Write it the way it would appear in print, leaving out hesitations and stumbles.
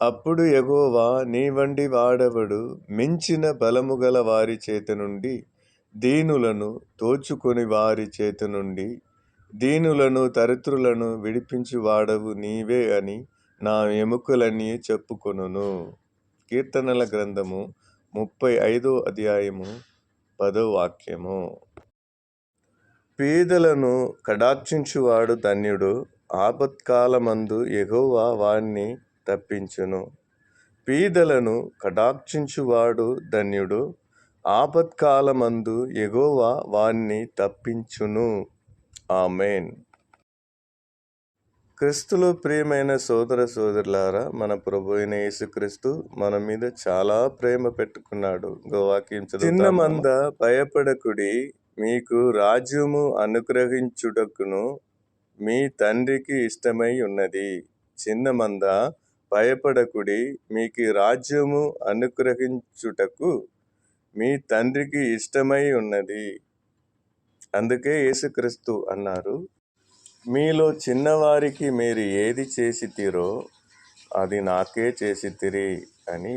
అప్పుడు యెహోవా నీ వంటి వాడెవడు, మించిన బలము గల వారి చేత నుండి దీనులను దోచుకొని వారి చేత నుండి దీనులను దరిద్రులను విడిపించువాడవు నీవే అని నా ఎముకలన్నీ చెప్పుకొనును. కీర్తనల గ్రంథము 35వ అధ్యాయము 10వ వాక్యము. పేదలను కటాక్షించువాడు ధన్యుడు, ఆపత్కాలమందు యెహోవా వాణ్ణి తప్పించును. పేదలను కటాక్షించువాడు ధన్యుడు, ఆపత్కాలమందు యెహోవా వాణ్ణి తప్పించును. ఆమేన్. క్రీస్తులో ప్రియమైన సోదర సోదరులారా, మన ప్రభు అయిన యేసుక్రీస్తు మన మీద చాలా ప్రేమ పెట్టుకున్నాడు. వాక్యం చదువుతాము. చిన్న మంద భయపడకుడి, మీకు రాజ్యము అనుగ్రహించుటకును మీ తండ్రికి ఇష్టమై ఉన్నది. చిన్న మంద భయపడకుడి, మీకు రాజ్యము అనుగ్రహించుటకు మీ తండ్రికి ఇష్టమై ఉన్నది. అందుకే యేసుక్రీస్తు అన్నారు, మీలో చిన్నవారికి మీరు ఏది చేసితిరో అది నాకే చేసితిరి అని